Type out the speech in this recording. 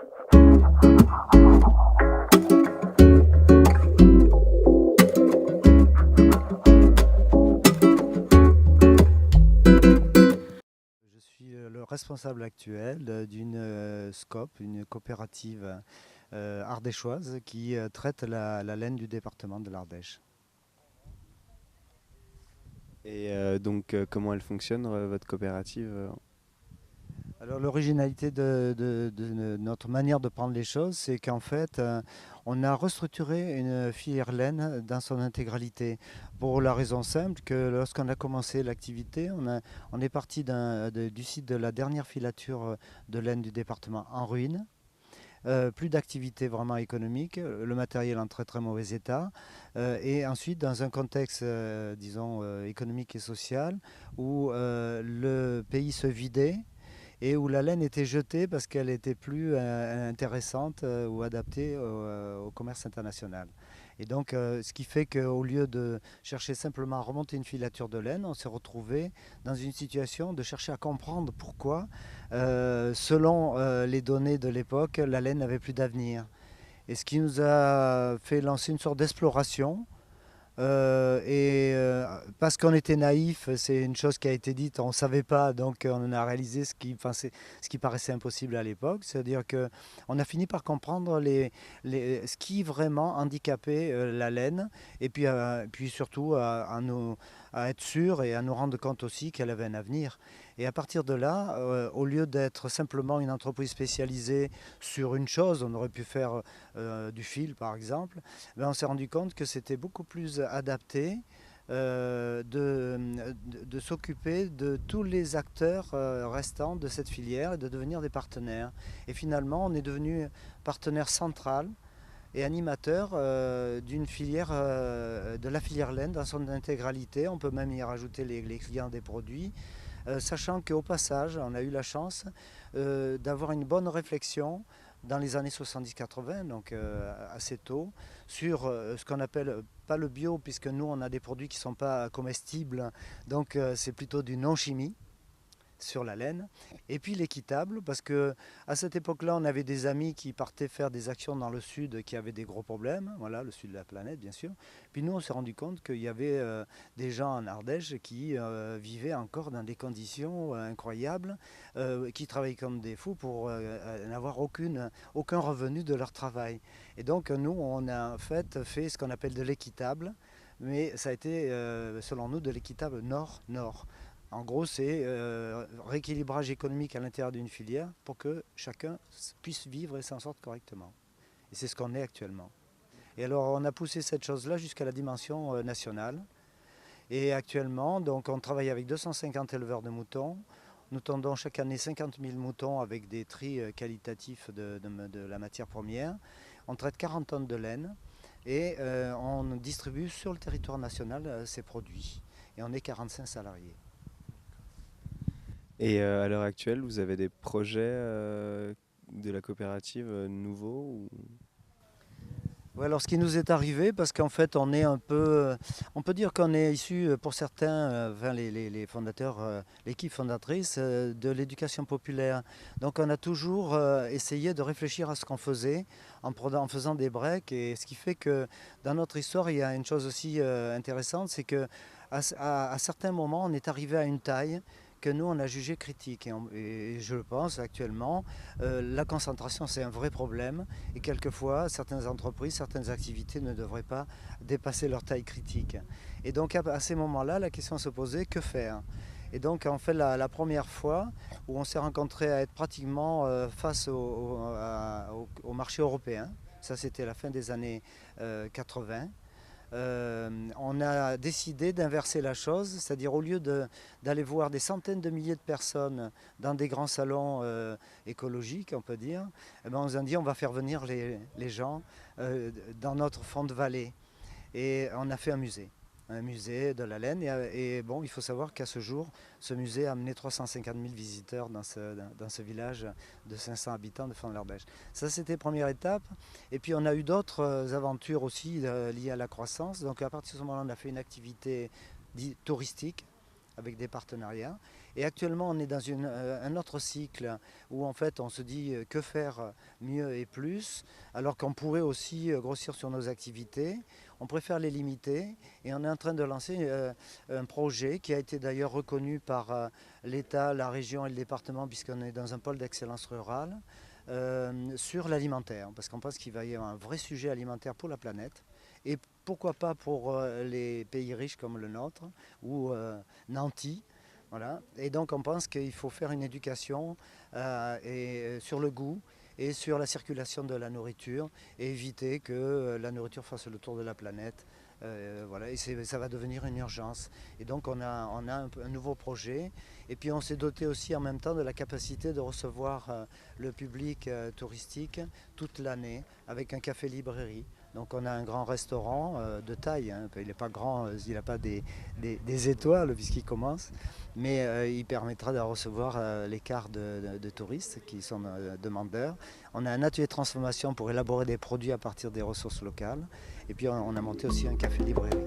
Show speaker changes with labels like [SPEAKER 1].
[SPEAKER 1] Je suis le responsable actuel d'une SCOP, une coopérative ardéchoise qui traite la laine du département de l'Ardèche.
[SPEAKER 2] Et donc, comment elle fonctionne, votre coopérative?
[SPEAKER 1] Alors l'originalité de notre manière de prendre les choses, c'est qu'en fait, on a restructuré une filière laine dans son intégralité. Pour la raison simple que lorsqu'on a commencé l'activité, on est parti du site de la dernière filature de laine du département en ruine. Plus d'activité vraiment économique, le matériel en très très mauvais état, et ensuite dans un contexte, disons, économique et social, où le pays se vidait et où la laine était jetée parce qu'elle était plus intéressante ou adaptée au commerce international. Et donc, ce qui fait qu'au lieu de chercher simplement à remonter une filature de laine, on s'est retrouvé dans une situation de chercher à comprendre pourquoi, selon les données de l'époque, la laine n'avait plus d'avenir. Et ce qui nous a fait lancer une sorte d'exploration parce qu'on était naïf, c'est une chose qui a été dite, on ne savait pas, donc on a réalisé ce qui paraissait impossible à l'époque. C'est-à-dire qu'on a fini par comprendre ce qui vraiment handicapait la laine, et puis surtout à être sûr et à nous rendre compte aussi qu'elle avait un avenir. Et à partir de là, au lieu d'être simplement une entreprise spécialisée sur une chose, on aurait pu faire du fil par exemple, ben on s'est rendu compte que c'était beaucoup plus adapté de s'occuper de tous les acteurs restants de cette filière et de devenir des partenaires. Et finalement, on est devenu partenaire central et animateur d'une filière, de la filière laine dans son intégralité. On peut même y rajouter les clients des produits, sachant qu'au passage, on a eu la chance d'avoir une bonne réflexion dans les années 70-80, donc assez tôt, sur ce qu'on appelle, pas le bio, puisque nous on a des produits qui ne sont pas comestibles, donc c'est plutôt du non-chimie sur la laine. Et puis l'équitable, parce que à cette époque-là, on avait des amis qui partaient faire des actions dans le sud qui avaient des gros problèmes, voilà, le sud de la planète, bien sûr. Puis nous, on s'est rendu compte qu'il y avait des gens en Ardèche qui vivaient encore dans des conditions incroyables, qui travaillaient comme des fous pour n'avoir aucun revenu de leur travail. Et donc, nous, on a en fait ce qu'on appelle de l'équitable, mais ça a été, selon nous, de l'équitable nord-nord. En gros, c'est rééquilibrage économique à l'intérieur d'une filière pour que chacun puisse vivre et s'en sorte correctement. Et c'est ce qu'on est actuellement. Et alors, on a poussé cette chose-là jusqu'à la dimension nationale. Et actuellement, donc, on travaille avec 250 éleveurs de moutons. Nous tendons chaque année 50 000 moutons avec des tris qualitatifs de la matière première. On traite 40 tonnes de laine et on distribue sur le territoire national ces produits. Et on est 45 salariés.
[SPEAKER 2] Et à l'heure actuelle, vous avez des projets de la coopérative nouveaux
[SPEAKER 1] Ouais, alors ce qui nous est arrivé, parce qu'en fait on est un peu, on peut dire qu'on est issu pour certains, enfin, les fondateurs, l'équipe fondatrice de l'éducation populaire. Donc on a toujours essayé de réfléchir à ce qu'on faisait en faisant des breaks. Et ce qui fait que dans notre histoire, il y a une chose aussi intéressante, c'est que à certains moments on est arrivé à une taille que nous on a jugé critique. Et je le pense actuellement, la concentration c'est un vrai problème. Et quelquefois, certaines entreprises, certaines activités ne devraient pas dépasser leur taille critique. Et donc à ces moments-là, la question se posait, que faire? Et donc en fait la première fois où on s'est rencontré à être pratiquement face au marché européen, ça c'était la fin des années 80, on a décidé d'inverser la chose, c'est-à-dire au lieu d'aller voir des centaines de milliers de personnes dans des grands salons écologiques, on peut dire, eh ben on s'est dit on va faire venir les gens dans notre fond de vallée. Et on a fait un musée de la laine. Et bon, il faut savoir qu'à ce jour, ce musée a amené 350 000 visiteurs dans ce village de 500 habitants de Fond-de-l'Ardèche. Ça, c'était la première étape. Et puis, on a eu d'autres aventures aussi liées à la croissance. Donc, à partir de ce moment-là, on a fait une activité touristique avec des partenariats. Et actuellement, on est dans un autre cycle où en fait on se dit que faire mieux et plus, alors qu'on pourrait aussi grossir sur nos activités. On préfère les limiter et on est en train de lancer un projet qui a été d'ailleurs reconnu par l'État, la région et le département, puisqu'on est dans un pôle d'excellence rurale, sur l'alimentaire, parce qu'on pense qu'il va y avoir un vrai sujet alimentaire pour la planète. Et pourquoi pas pour les pays riches comme le nôtre ou nantis. Voilà. Et donc on pense qu'il faut faire une éducation sur le goût et sur la circulation de la nourriture et éviter que la nourriture fasse le tour de la planète. Voilà, et ça va devenir une urgence. Et donc on a un nouveau projet. Et puis on s'est doté aussi en même temps de la capacité de recevoir le public touristique toute l'année avec un café-librairie. Donc on a un grand restaurant de taille, hein. Il n'est pas grand, il n'a pas des étoiles puisqu'il commence, mais il permettra de recevoir les quarts de touristes qui sont demandeurs. On a un atelier de transformation pour élaborer des produits à partir des ressources locales. Et puis on a monté aussi un café-librairie.